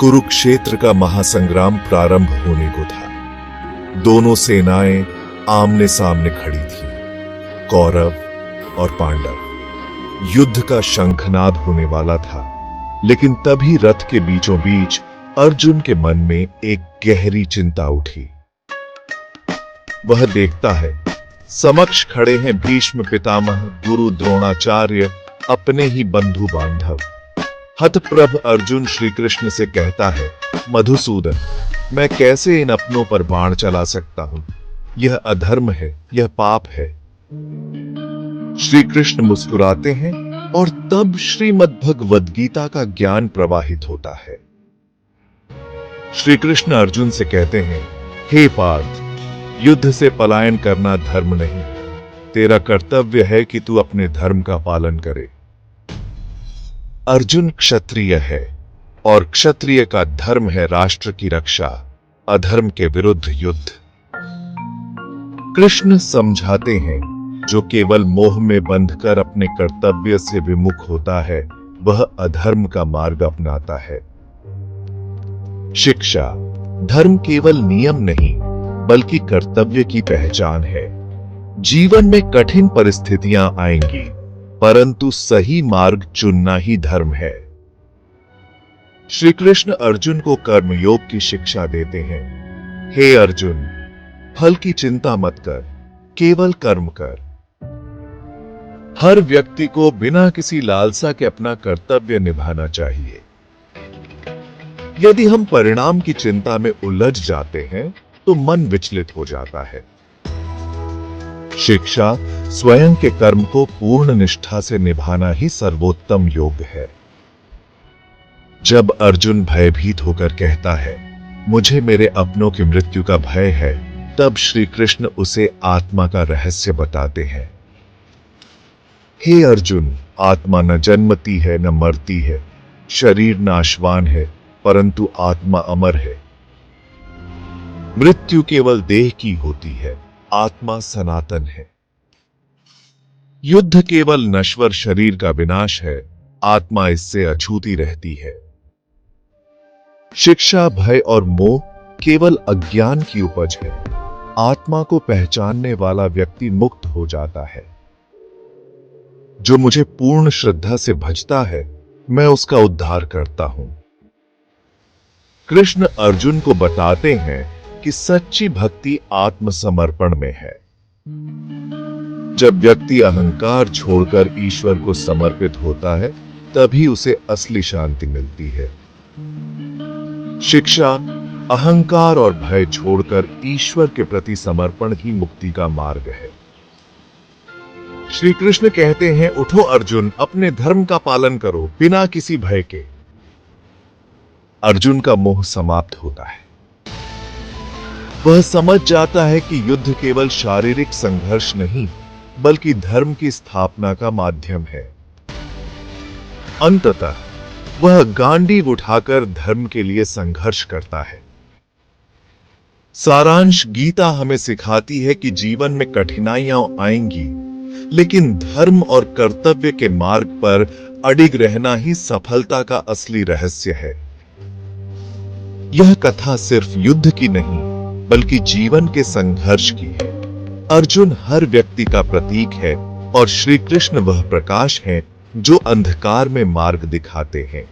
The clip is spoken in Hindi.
कुरुक्षेत्र का महासंग्राम प्रारंभ होने को था। दोनों सेनाएं आमने सामने खड़ी थी, कौरव और पांडव। युद्ध का शंखनाद होने वाला था, लेकिन तभी रथ के बीचों बीच अर्जुन के मन में एक गहरी चिंता उठी। वह देखता है, समक्ष खड़े हैं भीष्म पितामह, गुरु द्रोणाचार्य, अपने ही बंधु बांधव। हतप्रभ अर्जुन श्री कृष्ण से कहता है, मधुसूदन, मैं कैसे इन अपनों पर बाण चला सकता हूं? यह अधर्म है, यह पाप है। श्री कृष्ण मुस्कुराते हैं और तब श्रीमद् भगवद गीता का ज्ञान प्रवाहित होता है। श्री कृष्ण अर्जुन से कहते हैं, हे पार्थ, युद्ध से पलायन करना धर्म नहीं। तेरा कर्तव्य है कि तू अपने धर्म का पालन करे। अर्जुन क्षत्रिय है और क्षत्रिय का धर्म है राष्ट्र की रक्षा, अधर्म के विरुद्ध युद्ध। कृष्ण समझाते हैं, जो केवल मोह में बंधकर अपने कर्तव्य से विमुख होता है, वह अधर्म का मार्ग अपनाता है। शिक्षा, धर्म केवल नियम नहीं, बल्कि कर्तव्य की पहचान है। जीवन में कठिन परिस्थितियां आएंगी, परंतु सही मार्ग चुनना ही धर्म है। श्री कृष्ण अर्जुन को कर्मयोग की शिक्षा देते हैं। हे अर्जुन, फल की चिंता मत कर, केवल कर्म कर। हर व्यक्ति को बिना किसी लालसा के अपना कर्तव्य निभाना चाहिए। यदि हम परिणाम की चिंता में उलझ जाते हैं, तो मन विचलित हो जाता है। शिक्षा, स्वयं के कर्म को पूर्ण निष्ठा से निभाना ही सर्वोत्तम योग है। जब अर्जुन भयभीत होकर कहता है, मुझे मेरे अपनों की मृत्यु का भय है, तब श्री कृष्ण उसे आत्मा का रहस्य बताते हैं। हे अर्जुन, आत्मा न जन्मती है न मरती है, शरीर नाशवान है, परंतु आत्मा अमर है। मृत्यु केवल देह की होती है, आत्मा सनातन है। युद्ध केवल नश्वर शरीर का विनाश है, आत्मा इससे अछूती रहती है। शिक्षा, भय और मोह केवल अज्ञान की उपज है, आत्मा को पहचानने वाला व्यक्ति मुक्त हो जाता है। जो मुझे पूर्ण श्रद्धा से भजता है, मैं उसका उद्धार करता हूं। कृष्ण अर्जुन को बताते हैं कि सच्ची भक्ति आत्मसमर्पण में है। जब व्यक्ति अहंकार छोड़कर ईश्वर को समर्पित होता है, तभी उसे असली शांति मिलती है। शिक्षा, अहंकार और भय छोड़कर ईश्वर के प्रति समर्पण ही मुक्ति का मार्ग है। श्री कृष्ण कहते हैं, उठो अर्जुन, अपने धर्म का पालन करो बिना किसी भय के। अर्जुन का मोह समाप्त होता है। वह समझ जाता है कि युद्ध केवल शारीरिक संघर्ष नहीं, बल्कि धर्म की स्थापना का माध्यम है। अंततः वह गांडीव उठाकर धर्म के लिए संघर्ष करता है। सारांश, गीता हमें सिखाती है कि जीवन में कठिनाइयां आएंगी, लेकिन धर्म और कर्तव्य के मार्ग पर अडिग रहना ही सफलता का असली रहस्य है। यह कथा सिर्फ युद्ध की नहीं, बल्कि जीवन के संघर्ष की है। अर्जुन हर व्यक्ति का प्रतीक है और श्री कृष्ण वह प्रकाश है जो अंधकार में मार्ग दिखाते हैं।